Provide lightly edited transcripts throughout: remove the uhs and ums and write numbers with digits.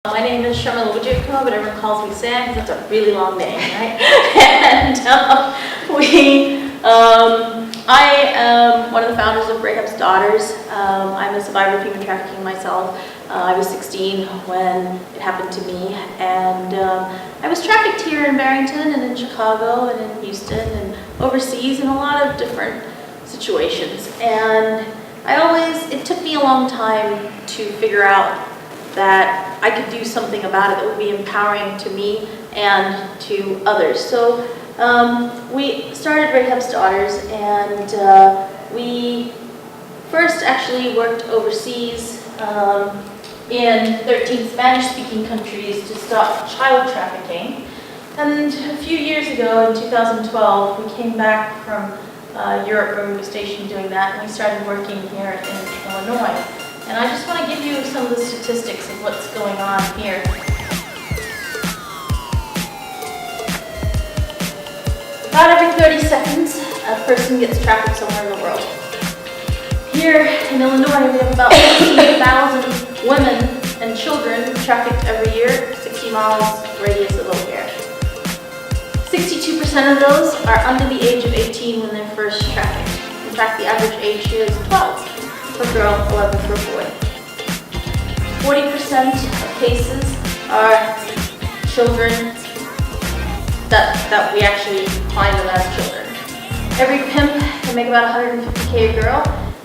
My name is Sharmila Wajirko, but everyone calls me Sam because that's a really long name, right? And I am one of the founders of Rahab's Daughters. I'm a survivor of human trafficking myself. I was 16 when it happened to me, and I was trafficked here in Barrington and in Chicago and in Houston and overseas in a lot of different situations. And it took me a long time to figure out that I could do something about it that would be empowering to me and to others. So we started Rahab's Daughters, and we first actually worked overseas in 13 Spanish-speaking countries to stop child trafficking. And a few years ago, in 2012, we came back from Europe, where we were stationed doing that, and we started working here in Illinois. And I just want to give you some of the statistics of what's going on here. About every 30 seconds, a person gets trafficked somewhere in the world. Here in Illinois, we have about 15,000 women and children trafficked every year, 60 miles radius of here. 62% of those are under the age of 18 when they're first trafficked. In fact, the average age here is 12. For girl, 11 for boy. 40% of cases are children that we actually find them as children. Every pimp can make about 150K a girl,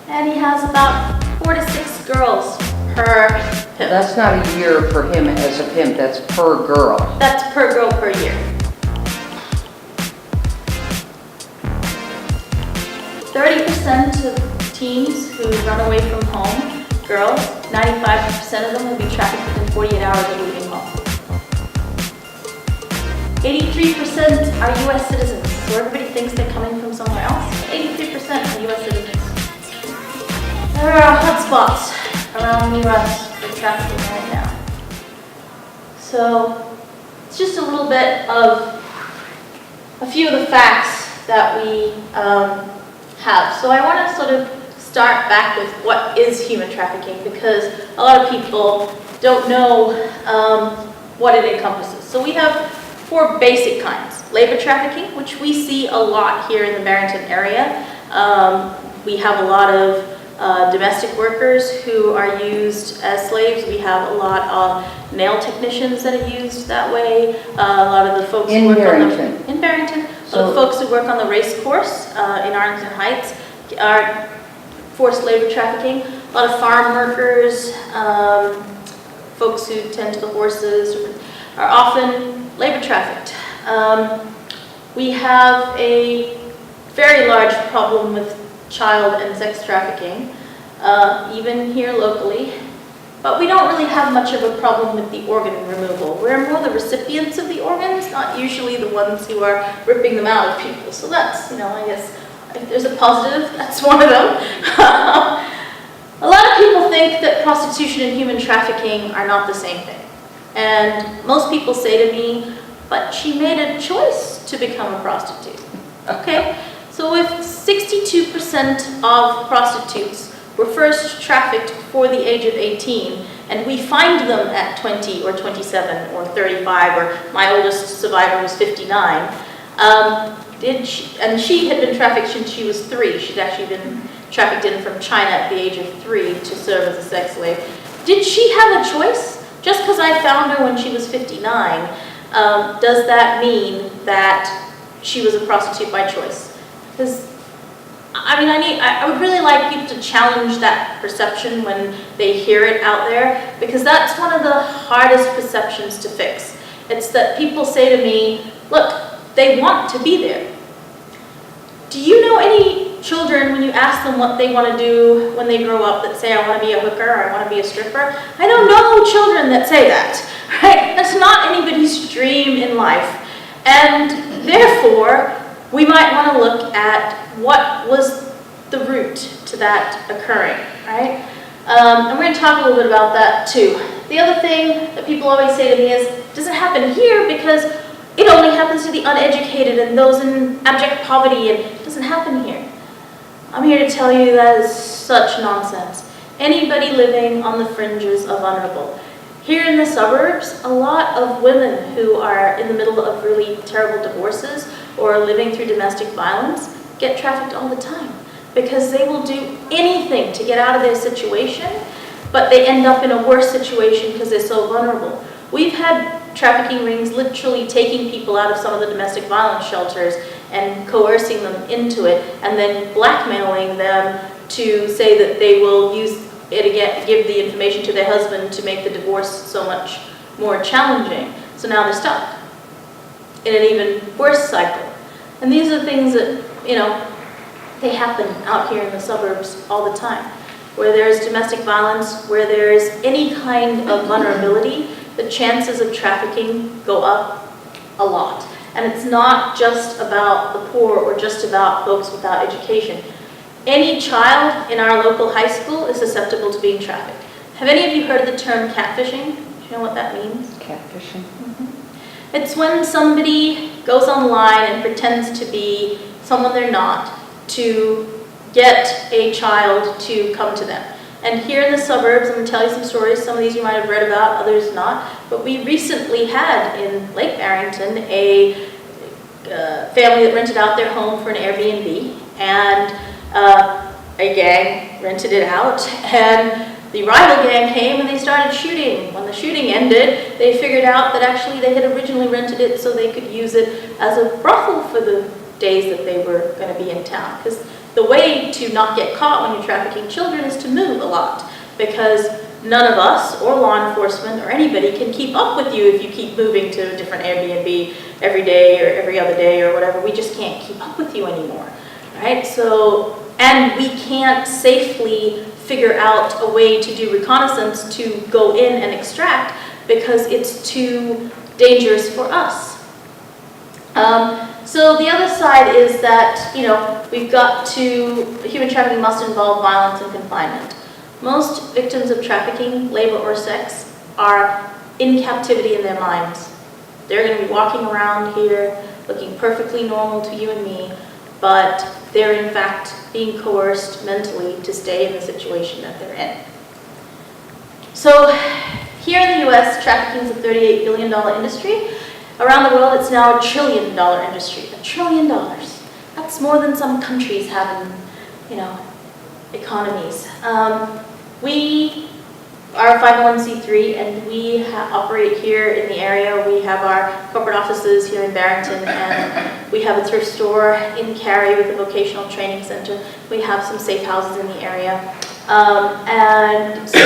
and he has about 4 to 6 girls per pimp. That's not a year for him as a pimp, that's per girl. That's per girl per year. 30% of teens who run away from home, girls, 95% of them will be trafficked within 48 hours of leaving home. 83% are U.S. citizens, so everybody thinks they're coming from somewhere else. 83% are U.S. citizens. There are hotspots around the U.S. for trafficking right now. So it's just a little bit of a few of the facts that we have. So I want to sort of start back with what is human trafficking, because a lot of people don't know what it encompasses. So we have 4 basic kinds. Labor trafficking, which we see a lot here in the Barrington area. We have a lot of domestic workers who are used as slaves. We have a lot of nail technicians that are used that way. A lot of the folks who work in Barrington. So the folks who work on the race course in Arlington Heights are forced labor trafficking. A lot of farm workers, folks who tend to the horses are often labor trafficked. We have a very large problem with child and sex trafficking, even here locally. But we don't really have much of a problem with the organ removal. We're more the recipients of the organs, not usually the ones who are ripping them out of people. So that's, I guess, if there's a positive, that's one of them. A lot of people think that prostitution and human trafficking are not the same thing. And most people say to me, but she made a choice to become a prostitute. Okay, so if 62% of prostitutes were first trafficked before the age of 18, and we find them at 20 or 27 or 35, or my oldest survivor was 59, and she had been trafficked since she was 3. She'd actually been trafficked in from China at the age of 3 to serve as a sex slave. Did she have a choice? Just because I found her when she was 59, does that mean that she was a prostitute by choice? Because I would really like people to challenge that perception when they hear it out there, because that's one of the hardest perceptions to fix. It's that people say to me, look, they want to be there. Do you know any children, when you ask them what they want to do when they grow up, that say, I want to be a hooker, or I want to be a stripper? I don't know children that say that, right? That's not anybody's dream in life. And therefore, we might want to look at what was the root to that occurring, right? And we're going to talk a little bit about that too. The other thing that people always say to me is, does it happen here? Because it only happens to the uneducated and those in abject poverty, and it doesn't happen here. I'm here to tell you that is such nonsense. Anybody living on the fringes are vulnerable. Here in the suburbs, a lot of women who are in the middle of really terrible divorces or living through domestic violence get trafficked all the time because they will do anything to get out of their situation, but they end up in a worse situation because they're so vulnerable. We've had trafficking rings literally taking people out of some of the domestic violence shelters and coercing them into it, and then blackmailing them to say that they will use it again, give the information to their husband to make the divorce so much more challenging. So now they're stuck in an even worse cycle. And these are things that, you know, they happen out here in the suburbs all the time. Where there's domestic violence, where there's any kind of vulnerability, the chances of trafficking go up a lot. And it's not just about the poor or just about folks without education. Any child in our local high school is susceptible to being trafficked. Have any of you heard of the term catfishing? Do you know what that means? Catfishing. Mm-hmm. It's when somebody goes online and pretends to be someone they're not to get a child to come to them. And here in the suburbs, I'm going to tell you some stories. Some of these you might have read about, others not. But we recently had in Lake Barrington a family that rented out their home for an Airbnb, and a gang rented it out, and the rival gang came and they started shooting. When the shooting ended, they figured out that actually they had originally rented it so they could use it as a brothel for the days that they were going to be in town. Because the way to not get caught when you're trafficking children is to move a lot, because none of us or law enforcement or anybody can keep up with you if you keep moving to a different Airbnb every day or every other day or whatever. We just can't keep up with you anymore, right? So, and we can't safely figure out a way to do reconnaissance to go in and extract because it's too dangerous for us. So the other side is that, you know, we've got to, human trafficking must involve violence and confinement. Most victims of trafficking, labor, or sex are in captivity in their minds. They're going to be walking around here looking perfectly normal to you and me, but they're in fact being coerced mentally to stay in the situation that they're in. So here in the US, trafficking is a $38 billion industry. Around the world, it's now $1 trillion industry. $1 trillion. That's more than some countries have in, you know, economies. We are a 501c3, and we operate here in the area. We have our corporate offices here in Barrington, and we have a thrift store in Cary with a vocational training center. We have some safe houses in the area. And so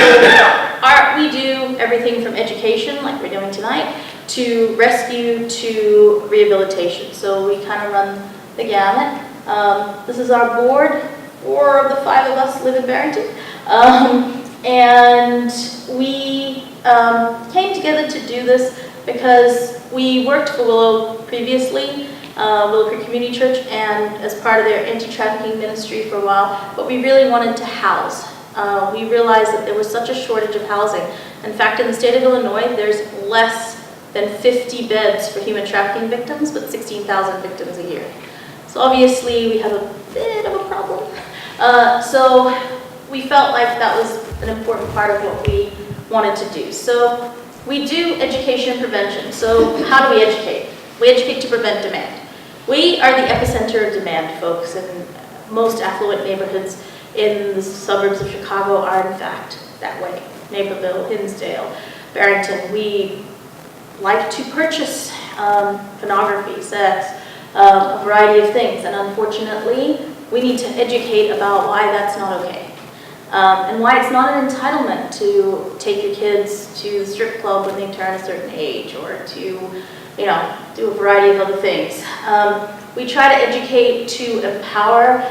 we do everything from education, like we're doing tonight, to rescue, to rehabilitation. So we kind of run the gamut. This is our board. 4 of the 5 of us live in Barrington. And we came together to do this because we worked for Willow previously, Willow Creek Community Church, and as part of their anti-trafficking ministry for a while, but we really wanted to house. We realized that there was such a shortage of housing. In fact, in the state of Illinois, there's less than 50 beds for human trafficking victims, but 16,000 victims a year. So obviously, we have a bit of a problem. So we felt like that was an important part of what we wanted to do. So we do education and prevention. So how do we educate? We educate to prevent demand. We are the epicenter of demand, folks, and most affluent neighborhoods in the suburbs of Chicago are in fact that way. Naperville, Hinsdale, Barrington. We like to purchase pornography, sex, a variety of things, and unfortunately we need to educate about why that's not okay. And why it's not an entitlement to take your kids to the strip club when they turn a certain age, or to, you know, do a variety of other things. We try to educate to empower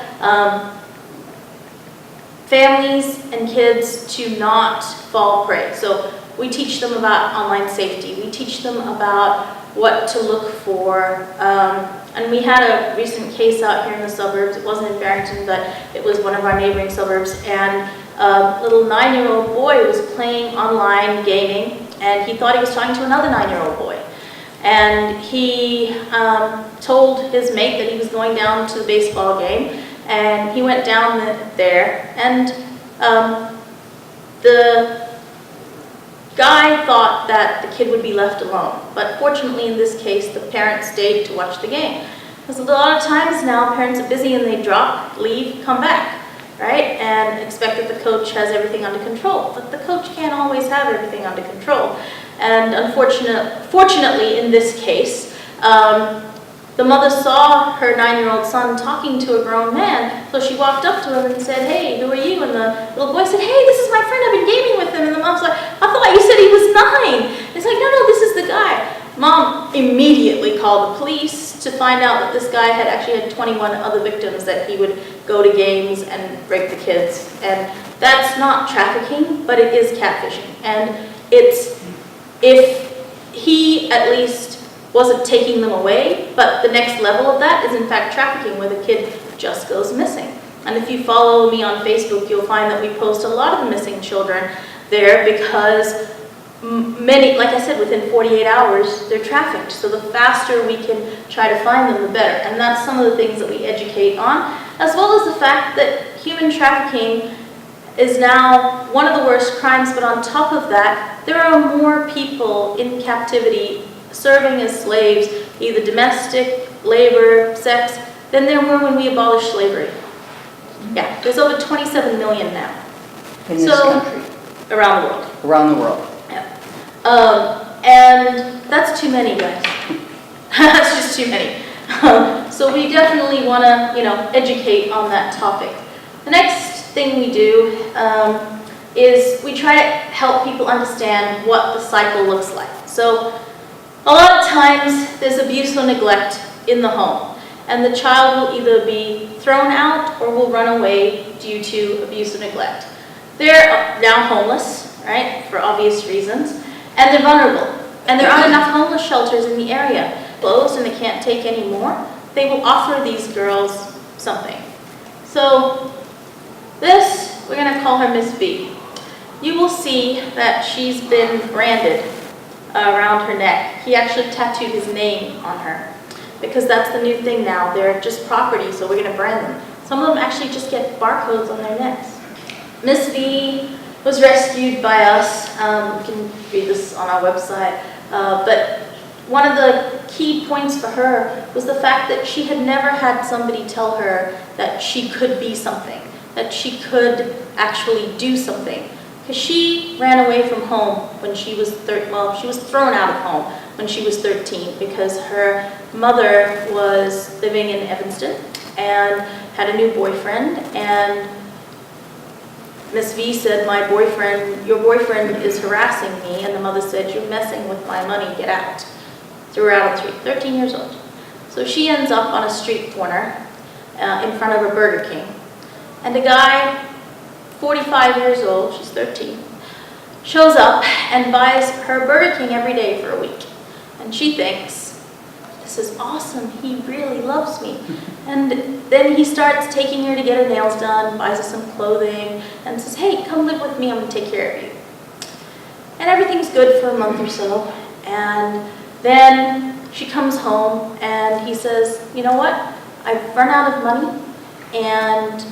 families and kids to not fall prey. So we teach them about online safety. We teach them about what to look for. And we had a recent case out here in the suburbs. It wasn't in Barrington, but it was one of our neighboring suburbs. And a little 9-year-old boy was playing online gaming, and he thought he was talking to another 9-year-old boy. And he told his mate that he was going down to the baseball game, and he went down there, and the guy thought that the kid would be left alone, but fortunately in this case, the parents stayed to watch the game. Because a lot of times now, parents are busy and they drop, leave, come back, right? And expect that the coach has everything under control. But the coach can't always have everything under control. And fortunately in this case, the mother saw her 9-year-old son talking to a grown man, so she walked up to him and said, "Hey, who are you?" And the little boy said, "Hey, this is my friend, I've been gaming with him." And the mom's like, "I thought you said he was 9. It's like, "No, this is the guy." Mom immediately called the police to find out that this guy had actually had 21 other victims that he would go to games and rape the kids. And that's not trafficking, but it is catfishing. And it's, if he at least wasn't taking them away, but the next level of that is in fact trafficking, where the kid just goes missing. And if you follow me on Facebook, you'll find that we post a lot of the missing children there because many, like I said, within 48 hours, they're trafficked. So the faster we can try to find them, the better. And that's some of the things that we educate on, as well as the fact that human trafficking is now one of the worst crimes, but on top of that, there are more people in captivity serving as slaves, either domestic, labor, sex, than there were when we abolished slavery. Yeah, there's over 27 million now. In this country? Around the world. Around the world. And that's too many, guys. That's just too many. So we definitely want to, educate on that topic. The next thing we do is we try to help people understand what the cycle looks like. So a lot of times there's abuse or neglect in the home, and the child will either be thrown out or will run away due to abuse or neglect. They're now homeless, right, for obvious reasons, and they're vulnerable. And there aren't enough homeless shelters in the area. Closed and they can't take any more. They will offer these girls something. So this, we're going to call her Miss B. You will see that she's been branded around her neck. He actually tattooed his name on her because that's the new thing now. They're just property, so we're going to brand them. Some of them actually just get barcodes on their necks. Miss B was rescued by us. You can read this on our website. But one of the key points for her was the fact that she had never had somebody tell her that she could be something, that she could actually do something. Because she ran away from home when she was she was thrown out of home when she was 13 because her mother was living in Evanston and had a new boyfriend, and Miss V said, your boyfriend is harassing me, and the mother said, "You're messing with my money, get out." Threw her out on the street, 13 years old. So she ends up on a street corner in front of a Burger King. And a guy, 45 years old, she's 13, shows up and buys her Burger King every day for a week. And she thinks, "This is awesome, he really loves me." And then he starts taking her to get her nails done, buys her some clothing, and says, "Hey, come live with me, I'm going to take care of you." And everything's good for a month or so. And then she comes home and he says, "You know what? I've run out of money and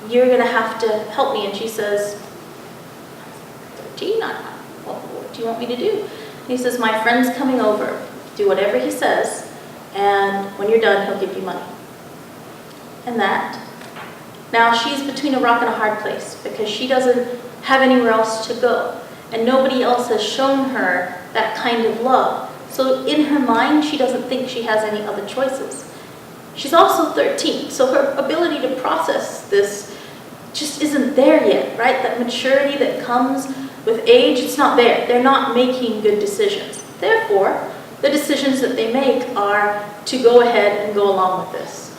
you're going to have to help me." And she says, "13, what do you want me to do?" And he says, "My friend's coming over. Do whatever he says, and when you're done, he'll give you money." And that. Now she's between a rock and a hard place because she doesn't have anywhere else to go. And nobody else has shown her that kind of love. So in her mind, she doesn't think she has any other choices. She's also 13, so her ability to process this just isn't there yet, right? That maturity that comes with age, it's not there. They're not making good decisions. Therefore, the decisions that they make are to go ahead and go along with this.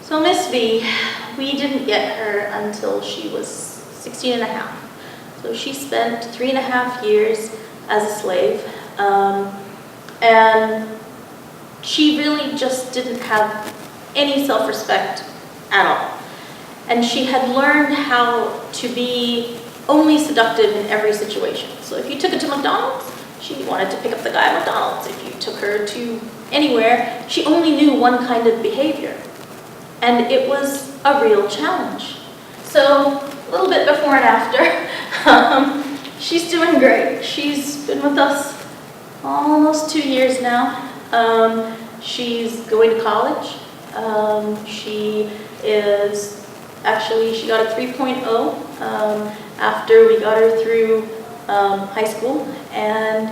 So Miss V, we didn't get her until she was 16 and a half. So she spent 3.5 years as a slave. And she really just didn't have any self-respect at all. And she had learned how to be only seductive in every situation. So if you took her to McDonald's, she wanted to pick up the guy at McDonald's. If you took her to anywhere, she only knew one kind of behavior. And it was a real challenge. So a little bit before and after, She's doing great. She's been with us almost 2 years now. She's going to college. She got a 3.0 after we got her through high school, and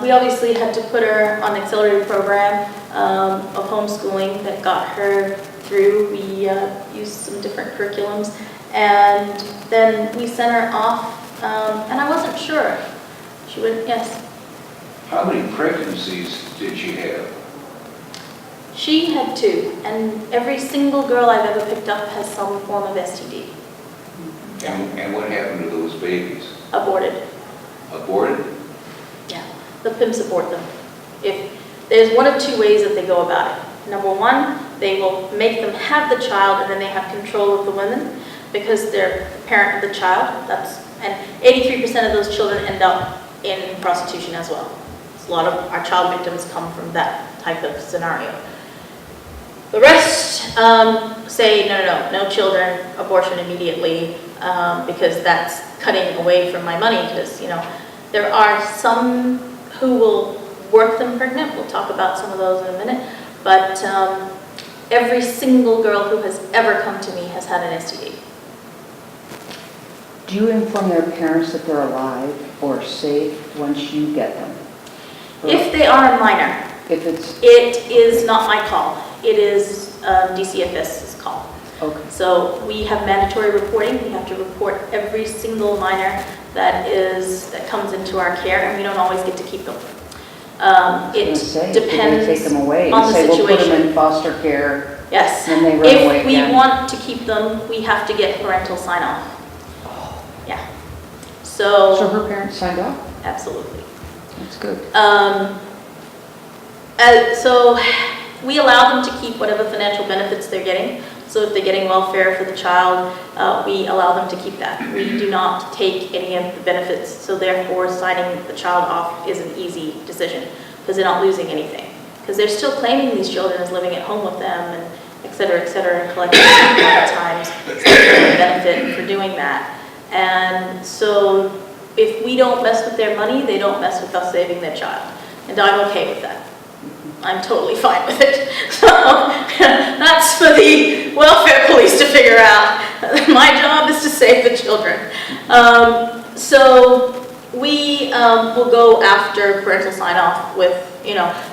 we obviously had to put her on an accelerated program of homeschooling that got her through. We used some different curriculums, and then we sent her off, and I wasn't sure. She went, yes. How many pregnancies did she have? She had 2, and every single girl I've ever picked up has some form of STD. And what happened to those babies? Aborted. Aborted? Yeah, the pimps abort them. If there's one of 2 ways that they go about it. Number 1, they will make them have the child, and then they have control of the women because they're the parent of the child. And 83% of those children end up in prostitution as well. A lot of our child victims come from that type of scenario. The rest say, no children, abortion immediately, because that's cutting away from my money, because, there are some who will work them pregnant. We'll talk about some of those in a minute. But every single girl who has ever come to me has had an STD. Do you inform their parents that they're alive or safe once you get them? If they are a minor, If it's, it is not my call. It is DCFS's call. okay. So we have mandatory reporting. We have to report every single minor that comes into our care, and we don't always get to keep them. It depends take them away. on the say, situation. We'll put them in foster care. Yes. Then they run away If we again. want to keep them, we have to get parental sign-off. Yeah. So So her parents signed off? absolutely. That's good. So we allow them to keep whatever financial benefits they're getting. So if they're getting welfare for the child, we allow them to keep that. We do not take any of the benefits, so therefore signing the child off is an easy decision because they're not losing anything. Because they're still claiming these children as living at home with them, and et cetera, and collecting a lot of times some benefit for doing that. And so if we don't mess with their money, they don't mess with us saving their child. And I'm okay with that. I'm totally fine with it. So that's for the welfare police to figure out. My job is to save the children. So we will go after parental sign-off with,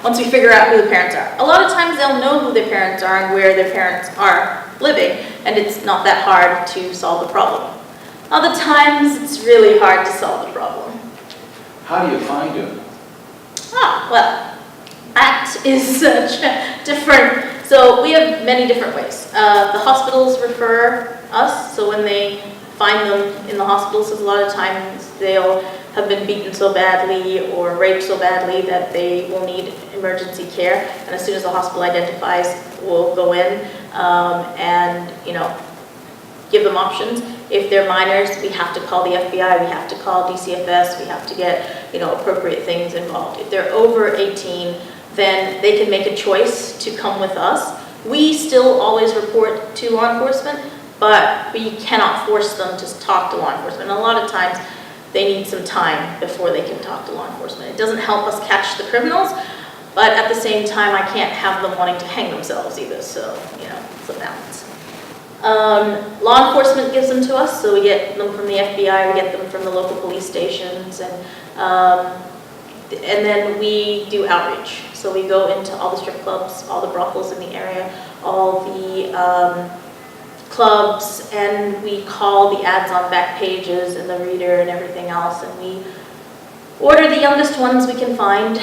once we figure out who the parents are. A lot of times they'll know who their parents are and where their parents are living, and it's not that hard to solve the problem. Other times it's really hard to solve the problem. How do you find them? Well, that is such a different, so we have many different ways. The hospitals refer us, so when they find them in the hospitals, a lot of times they'll have been beaten so badly or raped so badly that they will need emergency care, and as soon as the hospital identifies, we'll go in and give them options. If they're minors, we have to call the FBI, we have to call DCFS, we have to get appropriate things involved. If they're over 18, then they can make a choice to come with us. We still always report to law enforcement, but we cannot force them to talk to law enforcement. And a lot of times they need some time before they can talk to law enforcement. It doesn't help us catch the criminals, but at the same time I can't have them wanting to hang themselves either, so it's a balance. Law enforcement gives them to us, so we get them from the FBI, we get them from the local police stations, and then we do outreach. So we go into all the strip clubs, all the brothels in the area, all the clubs, and we call the ads on back pages and the reader and everything else, and we order the youngest ones we can find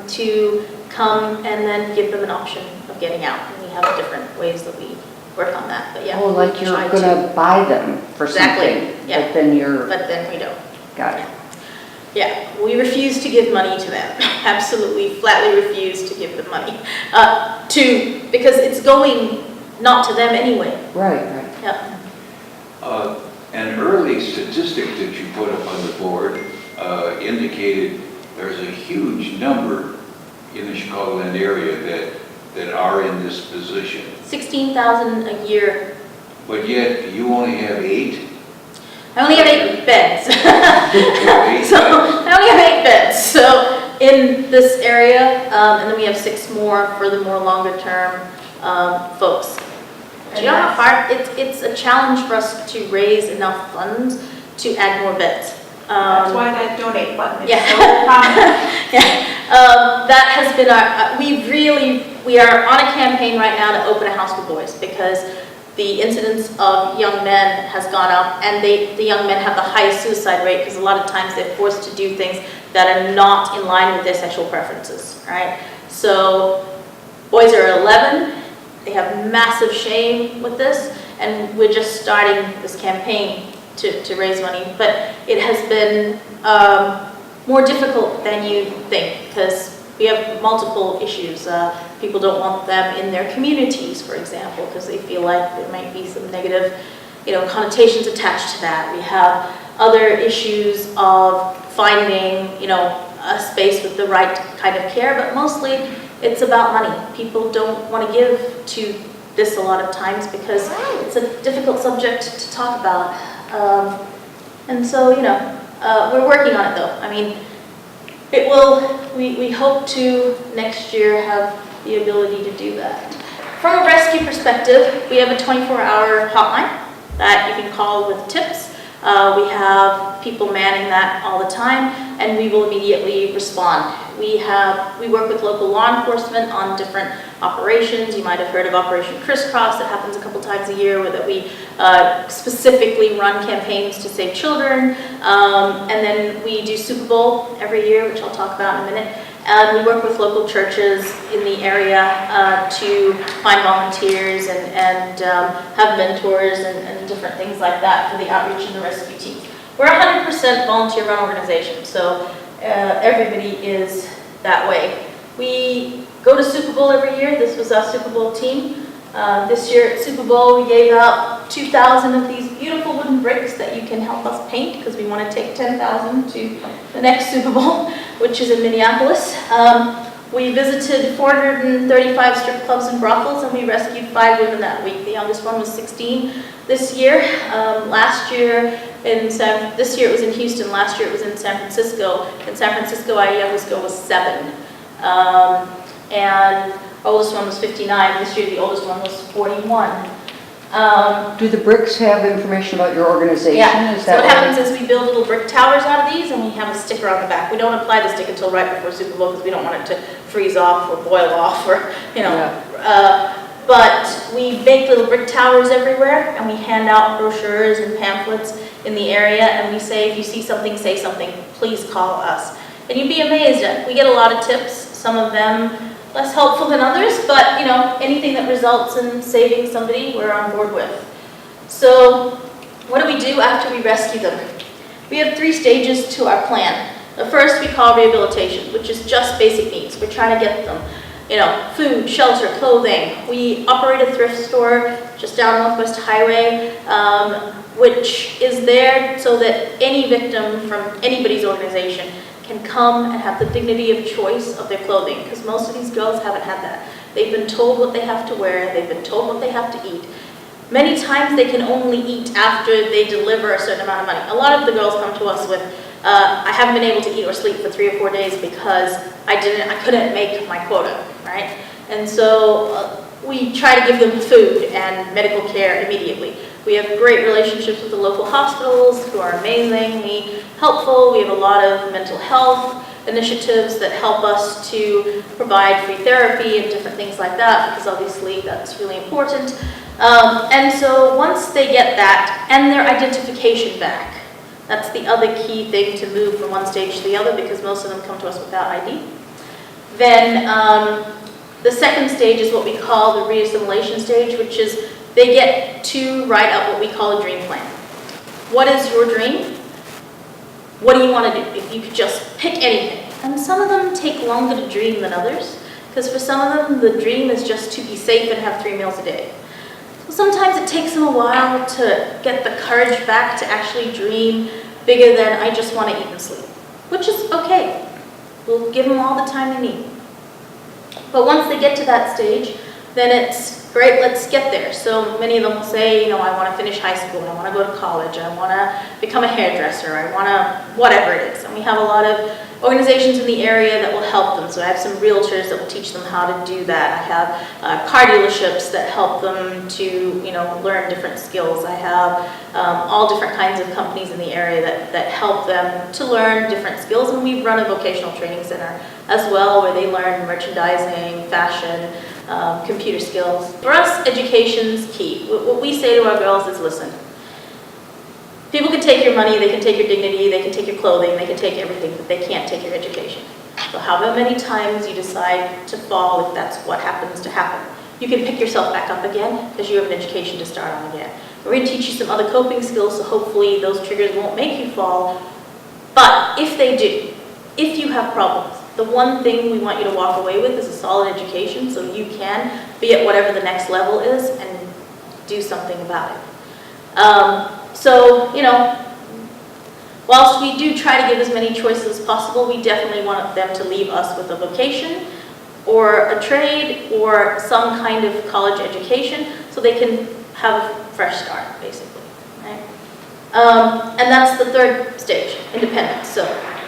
to come and then give them an option of getting out. And we have different ways that we work on that, but yeah. Oh, like you're try going to buy them for Exactly, something, yeah. but then But then we don't. got it. Yeah, we refuse to give money to them. Absolutely, flatly refuse to give them money because it's going not to them anyway. Right. Yeah. An early statistic that you put up on the board indicated there's a huge number in the Chicagoland area that are in this position. 16,000 a year. But yet you only have 8? I only have 8 beds. Eight So beds. I only have 8 beds. So in this area, and then we have 6 more for the more longer term folks. Do you know how hard it's a challenge for us to raise enough funds to add more beds. That's why that donate button is Yeah. so prominent. Yeah, that has been our, we are on a campaign right now to open a house for boys because the incidence of young men has gone up, and the young men have the highest suicide rate because a lot of times they're forced to do things that are not in line with their sexual preferences, right? So boys are 11, they have massive shame with this, and we're just starting this campaign to raise money, but it has been more difficult than you think because we have multiple issues. People don't want them in their communities, for example, because they feel like there might be some negative, connotations attached to that. We have other issues of finding, a space with the right kind of care, but mostly it's about money. People don't want to give to this a lot of times because it's a difficult subject to talk about. And so, we're working on it though. I mean, it will, we hope to next year have the ability to do that. From a rescue perspective, we have a 24-hour hotline that you can call with tips. We have people manning that all the time, and we will immediately respond. We work with local law enforcement on different operations. You might have heard of Operation Crisscross that happens a couple times a year, where that we specifically run campaigns to save children. And then we do Super Bowl every year, which I'll talk about in a minute. And we work with local churches in the area to find volunteers and have mentors and different things like that for the outreach and the rescue team. We're a 100% volunteer-run organization, so everybody is that way. We go to Super Bowl every year. This was our Super Bowl team. This year at Super Bowl, we gave out 2,000 of these beautiful wooden bricks that you can help us paint because we want to take 10,000 to the next Super Bowl, which is in Minneapolis. We visited 435 strip clubs and brothels, and we rescued 5 women that week. The youngest one was 16 this year. This year it was in Houston. Last year it was in San Francisco. In San Francisco, our youngest girl was 7. And oldest one was 59. This year the oldest one was 41. Do the bricks have information about your organization? Yeah, Is so that what happens is we build little brick towers out of these, and we have a sticker on the back. We don't apply the sticker until right before Super Bowl because we don't want it to freeze off or boil off or, but we make little brick towers everywhere, and we hand out brochures and pamphlets in the area, and we say, if you see something, say something, please call us. And you'd be amazed at, we get a lot of tips, some of them less helpful than others, but anything that results in saving somebody, we're on board with. So what do we do after we rescue them? We have 3 stages to our plan. The first we call rehabilitation, which is just basic needs. We're trying to get them, food, shelter, clothing. We operate a thrift store just down Northwest Highway, which is there so that any victim from anybody's organization can come and have the dignity of choice of their clothing, because most of these girls haven't had that. They've been told what they have to wear, they've been told what they have to eat. Many times they can only eat after they deliver a certain amount of money. A lot of the girls come to us with, I haven't been able to eat or sleep for 3 or 4 days because I couldn't make my quota, right? And so we try to give them food and medical care immediately. We have great relationships with the local hospitals who are amazingly helpful. We have a lot of mental health initiatives that help us to provide free therapy and different things like that, because obviously that's really important. And so once they get that and their identification back, that's the other key thing to move from one stage to the other, because most of them come to us without ID. Then the second stage is what we call the re-assimilation stage, which is they get to write up what we call a dream plan. What is your dream? What do you want to do? If you could just pick anything. And some of them take longer to dream than others, because for some of them, the dream is just to be safe and have 3 meals a day. So sometimes it takes them a while to get the courage back to actually dream bigger than I just want to eat and sleep, which is okay. We'll give them all the time they need. But once they get to that stage, then it's great, let's get there. So many of them will say, I want to finish high school, I want to go to college, I want to become a hairdresser, I want to, whatever it is. And we have a lot of organizations in the area that will help them. So I have some realtors that will teach them how to do that. I have car dealerships that help them to, learn different skills. I have all different kinds of companies in the area that help them to learn different skills. And we run a vocational training center as well, where they learn merchandising, fashion, computer skills. For us, education's key. What we say to our girls is, listen, people can take your money, they can take your dignity, they can take your clothing, they can take everything, but they can't take your education. So however many times you decide to fall, if that's what happens to happen, you can pick yourself back up again because you have an education to start on again. We're going to teach you some other coping skills, so hopefully those triggers won't make you fall. But if they do, if you have problems, the one thing we want you to walk away with is a solid education so you can be at whatever the next level is and do something about it. So, whilst we do try to give as many choices as possible, we definitely want them to leave us with a vocation or a trade or some kind of college education so they can have a fresh start, basically. Right? And that's the third stage, independence. So,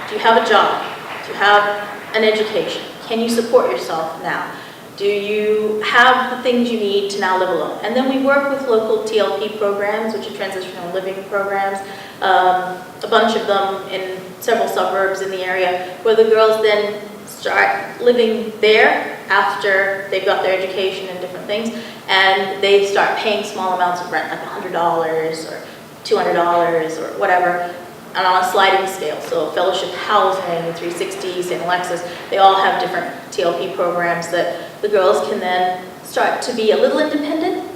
do you have a job? Do you have an education? Can you support yourself now? Do you have the things you need to now live alone? And then we work with local TLP programs, which are transitional living programs, a bunch of them in several suburbs in the area, where the girls then start living there after they've got their education and different things, and they start paying small amounts of rent, like $100 or $200 or whatever, and on a sliding scale. So Fellowship Housing, 360, St. Alexis, they all have different TLP programs that the girls can then start to be a little independent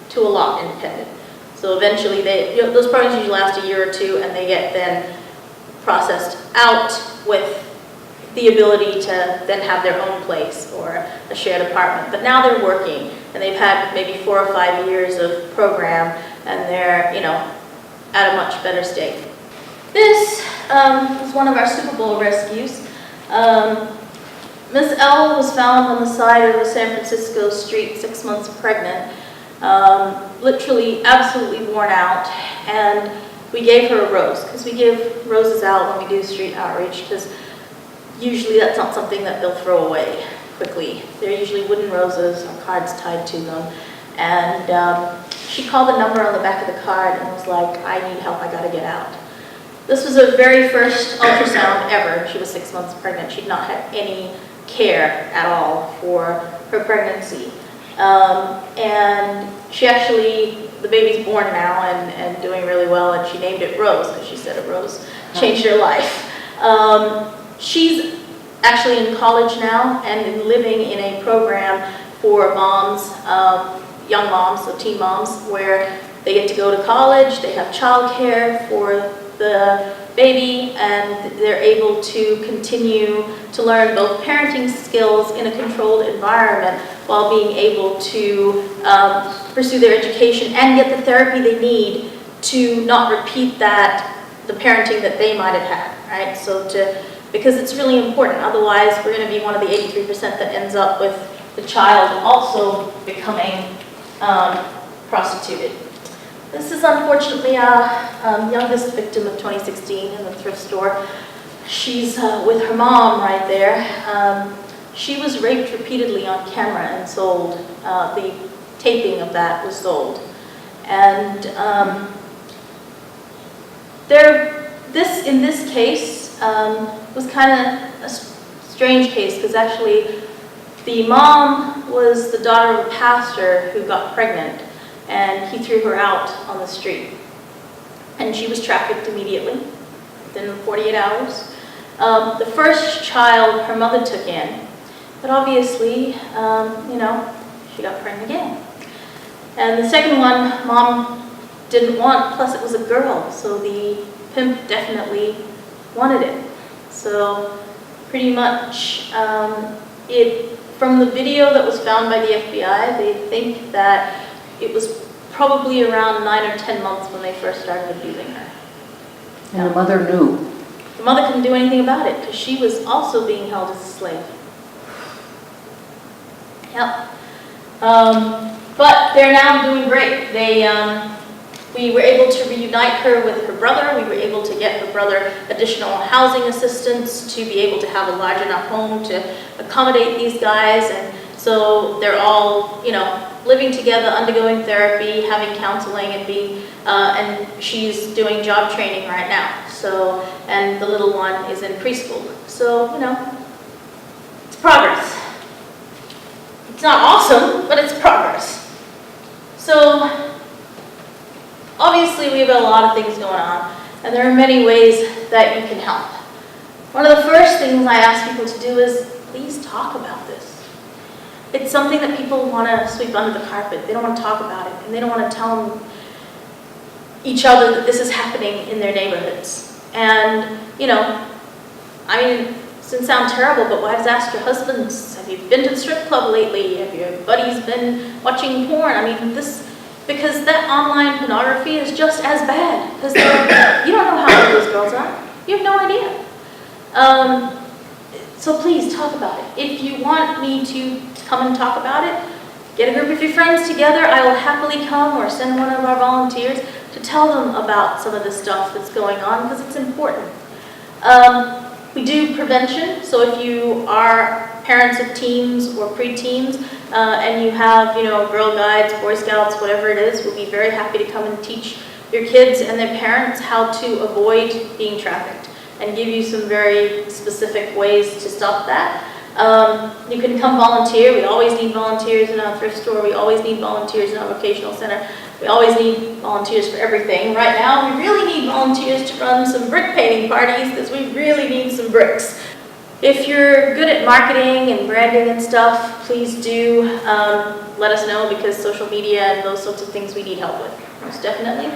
to a lot independent. So eventually those programs usually last a year or two, and they get then processed out with the ability to then have their own place or a shared apartment. But now they're working, and they've had maybe 4 or 5 years of program, and they're, at a much better state. This is one of our Super Bowl rescues. Miss L was found on the side of a San Francisco street, 6 months pregnant, literally absolutely worn out, and we gave her a rose, because we give roses out when we do street outreach, because usually that's not something that they'll throw away quickly. They're usually wooden roses or cards tied to them, and she called the number on the back of the card and was like, I need help, I gotta get out. This was her very first ultrasound ever. She was 6 months pregnant. She'd not had any care at all for her pregnancy. And she actually, the baby's born now and doing really well, and she named it Rose because she said a rose changed her life. She's actually in college now and living in a program for moms, young moms, so teen moms, where they get to go to college, they have childcare for the baby, and they're able to continue to learn both parenting skills in a controlled environment while being able to pursue their education and get the therapy they need to not repeat the parenting that they might have had, right? So because it's really important, otherwise we're going to be one of the 83% that ends up with the child also becoming prostituted. This is unfortunately our youngest victim of 2016 in the thrift store. She's with her mom right there. She was raped repeatedly on camera and sold. The taping of that was sold. And in this case was kind of a strange case, because actually the mom was the daughter of a pastor who got pregnant, and he threw her out on the street. And she was trafficked immediately, within 48 hours. The first child her mother took in, but obviously, she got pregnant again. And the second one, mom didn't want, plus it was a girl, so the pimp definitely wanted it. So pretty much, from the video that was found by the FBI, they think that it was probably around 9 or 10 months when they first started abusing her. And the mother knew. The mother couldn't do anything about it because she was also being held as a slave. Yep. But they're now doing great. We were able to reunite her with her brother. We were able to get her brother additional housing assistance to be able to have a large enough home to accommodate these guys. And so they're all, living together, undergoing therapy, having counseling, and she's doing job training right now. So, and the little one is in preschool. So, it's progress. It's not awesome, but it's progress. So, obviously we have a lot of things going on, and there are many ways that you can help. One of the first things I ask people to do is, please talk about this. It's something that people want to sweep under the carpet. They don't want to talk about it, and they don't want to tell each other that this is happening in their neighborhoods. And, I mean, it doesn't sound terrible, but wives ask your husbands, have you been to the strip club lately? Have your buddies been watching porn? I mean, because that online pornography is just as bad. Because you don't know how old those girls are. You have no idea. So please talk about it. If you want me to come and talk about it, get a group of your friends together. I will happily come or send one of our volunteers to tell them about some of the stuff that's going on because it's important. We do prevention, so if you are parents of teens or preteens and you have, Girl Guides, Boy Scouts, whatever it is, we'll be very happy to come and teach your kids and their parents how to avoid being trafficked and give you some very specific ways to stop that. You can come volunteer. We always need volunteers in our thrift store. We always need volunteers in our vocational center. We always need volunteers for everything. Right now, we really need volunteers to run some brick painting parties because we really need some bricks. If you're good at marketing and branding and stuff, please do let us know because social media and those sorts of things we need help with, most definitely.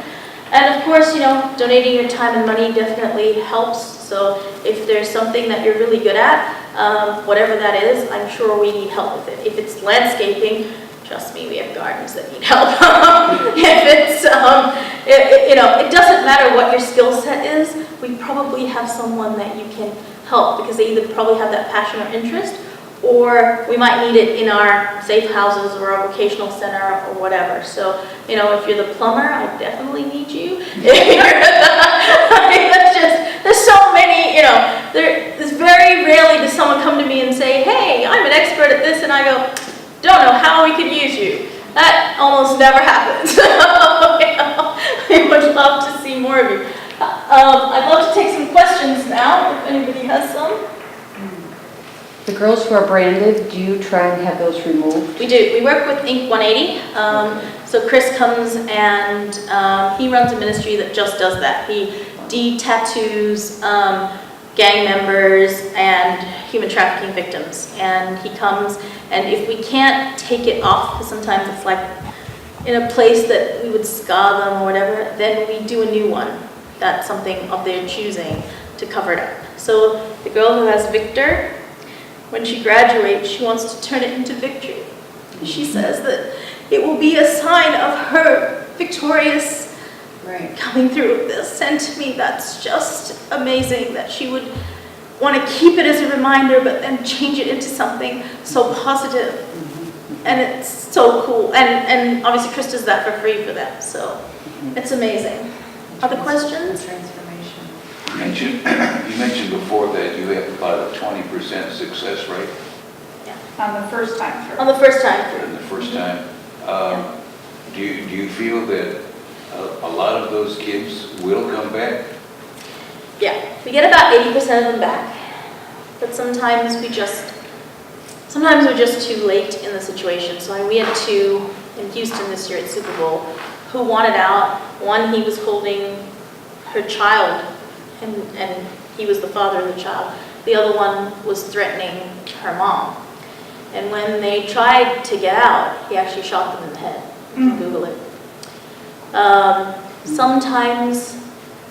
And of course, donating your time and money definitely helps. So if there's something that you're really good at, whatever that is, I'm sure we need help with it. If it's landscaping, trust me, we have gardens that need help. If it's, it doesn't matter what your skill set is, we probably have someone that you can help because they either probably have that passion or interest, or we might need it in our safe houses or our vocational center or whatever. So, if you're the plumber, I definitely need you. There's so many, there's very rarely does someone come to me and say, hey, I'm an expert at this, and I go, don't know how we could use you. That almost never happens. I would love to see more of you. I'd love to take some questions now, if anybody has some. The girls who are branded, do you try and have those removed? We do. We work with Inc. 180. So Chris comes and he runs a ministry that just does that. He de-tattoos gang members and human trafficking victims. And he comes, and if we can't take it off, because sometimes it's like in a place that we would scar them or whatever, then we do a new one. That's something of their choosing to cover it up. So the girl who has Victor, when she graduates, she wants to turn it into victory. She says that it will be a sign of her victorious coming through this. And to me, that's just amazing that she would want to keep it as a reminder, but then change it into something so positive. And it's so cool. And obviously, Chris does that for free for them. So it's amazing. Other questions? You mentioned before that you have about a 20% success rate On the first time through. On the first time through. in the first time. Do you feel that a lot of those kids will come back? Yeah, we get about 80% of them back, but sometimes we're just too late in the situation. So we had two in Houston this year at Super Bowl who wanted out. One, he was holding her child, and he was the father of the child. The other one was threatening her mom. And when they tried to get out, he actually shot them in the head. You can Google it. Sometimes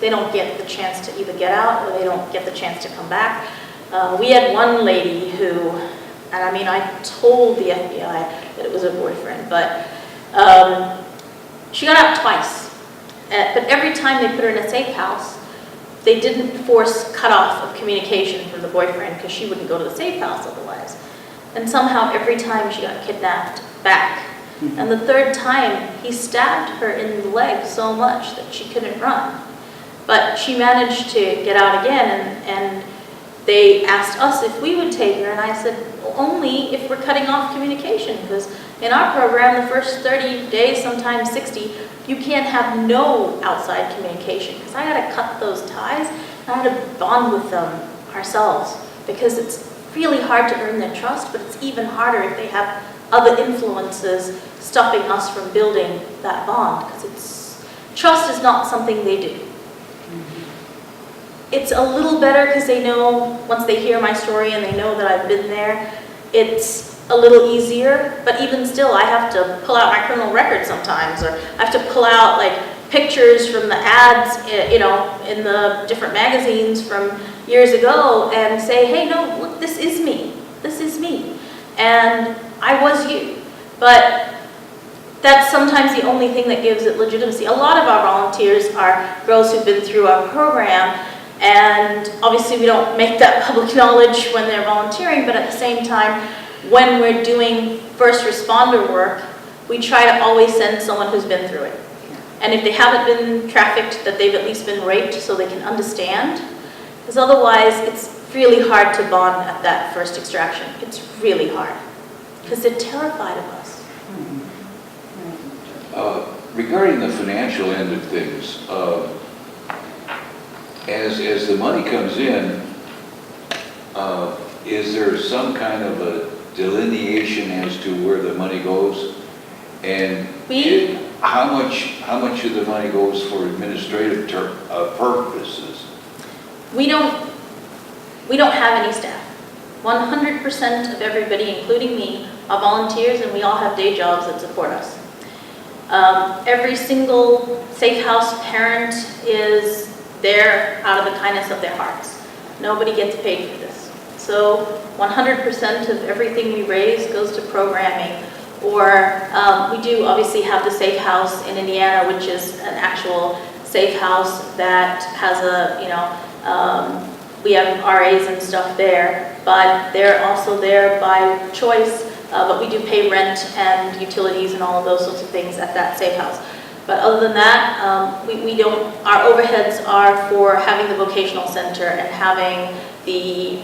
they don't get the chance to either get out or they don't get the chance to come back. We had one lady who, and I mean, I told the FBI that it was her boyfriend, but she got out twice. But every time they put her in a safe house, they didn't force cutoff of communication from the boyfriend because she wouldn't go to the safe house otherwise. And somehow every time she got kidnapped back. And the third time, he stabbed her in the leg so much that she couldn't run. But she managed to get out again, and they asked us if we would take her, and I said, well, only if we're cutting off communication, because in our program, the first 30 days, sometimes 60, you can't have no outside communication, because I had to cut those ties, and I had to bond with them ourselves, because it's really hard to earn their trust, but it's even harder if they have other influences stopping us from building that bond, because trust is not something they do. It's a little better because they know, once they hear my story and they know that I've been there, it's a little easier, but even still I have to pull out my criminal record sometimes, or I have to pull out like pictures from the ads, you know, in the different magazines from years ago and say, hey, no, look, this is me. This is me. And I was you. But that's sometimes the only thing that gives it legitimacy. A lot of our volunteers are girls who've been through our program, and obviously we don't make that public knowledge when they're volunteering, but at the same time, when we're doing first responder work, we try to always send someone who's been through it. And if they haven't been trafficked, that they've at least been raped so they can understand. Because otherwise, it's really hard to bond at that first extraction. It's really hard. Because they're terrified of us. Regarding the financial end of things, as the money comes in, is there some kind of a delineation as to where the money goes? And how much of the money goes for administrative purposes? We don't have any staff. 100% of everybody, including me, are volunteers, and we all have day jobs that support us. Every single Safe House parent is there out of the kindness of their hearts. Nobody gets paid for this. So 100% of everything we raise goes to programming. Or we do obviously have the Safe House in Indiana, which is an actual safe house that has a, you know, we have RAs and stuff there, but they're also there by choice, but we do pay rent and utilities and all of those sorts of things at that safe house. But other than that, we don't, our overheads are for having the vocational center and having the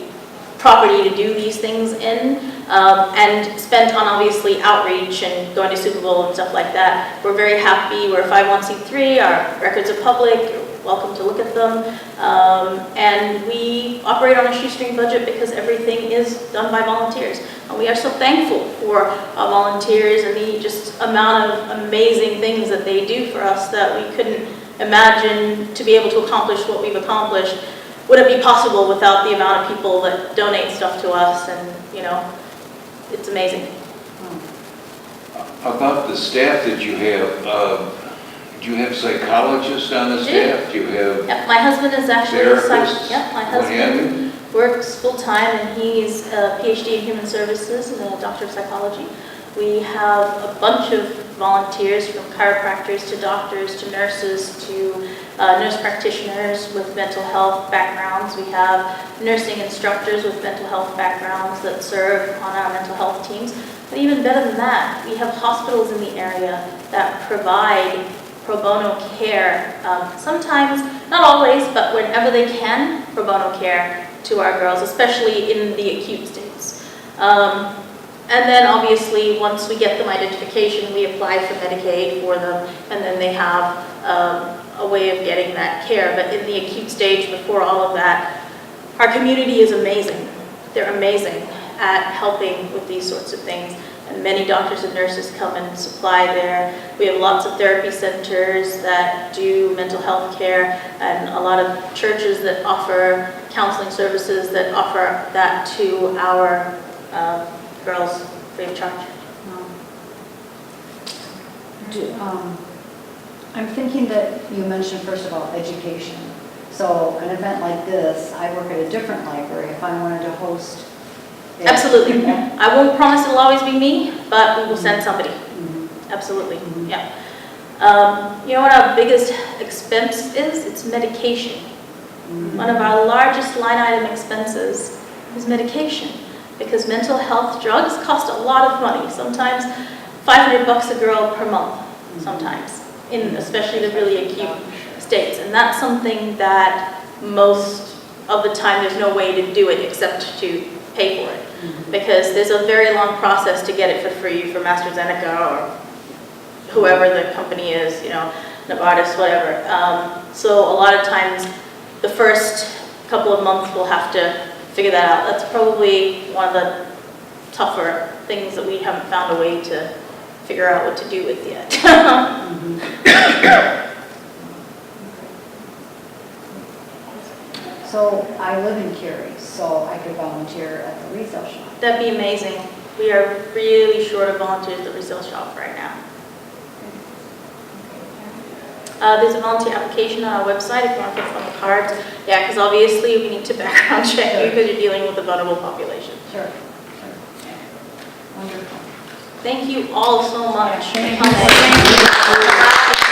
property to do these things in, and spent on obviously outreach and going to Super Bowl and stuff like that. We're very happy. We're a 501c3. Our records are public. You're welcome to look at them. And we operate on a shoestring budget because everything is done by volunteers. And we are so thankful for our volunteers and the just amount of amazing things that they do for us that we couldn't imagine to be able to accomplish what we've accomplished. Wouldn't be possible without the amount of people that donate stuff to us, and you know, it's amazing. About the staff that you have, do you have psychologists on the staff? Do you have Yep, my husband is actually therapists? Yep, my What have you? husband works full-time, and he's a PhD in human services and a doctor of psychology. We have a bunch of volunteers, from chiropractors to doctors to nurses to nurse practitioners with mental health backgrounds. We have nursing instructors with mental health backgrounds that serve on our mental health teams. But even better than that, we have hospitals in the area that provide pro bono care, sometimes, not always, but whenever they can, pro bono care to our girls, especially in the acute states. And then obviously, once we get them identification, we apply for Medicaid for them, and then they have a way of getting that care. But in the acute stage, before all of that, our community is amazing. They're amazing at helping with these sorts of things. And many doctors and nurses come and supply there. We have lots of therapy centers that do mental health care, and a lot of churches that offer counseling services that offer that to our girls free of charge. I'm thinking that you mentioned, first of all, education. So an event like this, I work at a different library. If I wanted to host it, Absolutely. yeah. I won't promise it'll always be me, but we will send somebody. Absolutely. Yeah. You know what our biggest expense is? It's medication. One of our largest line item expenses is medication, because mental health drugs cost a lot of money. Sometimes $500 a girl per month sometimes, in especially the really acute states. And that's something that most of the time there's no way to do it except to pay for it. Because there's a very long process to get it for free from AstraZeneca or whoever the company is, you know, Novartis, whatever. So a lot of times the first couple of months we'll have to figure that out. That's probably one of the tougher things that we haven't found a way to figure out what to do with yet. So I live in Cary, so I could volunteer at the resale shop. That'd be amazing. We are really short of volunteers at the resale shop right now. There's a volunteer application on our website if you want to click on the cards. Yeah, because obviously we need to background check you because you're dealing with a vulnerable population. Sure. Wonderful. Thank you all so much. Thank for coming. you.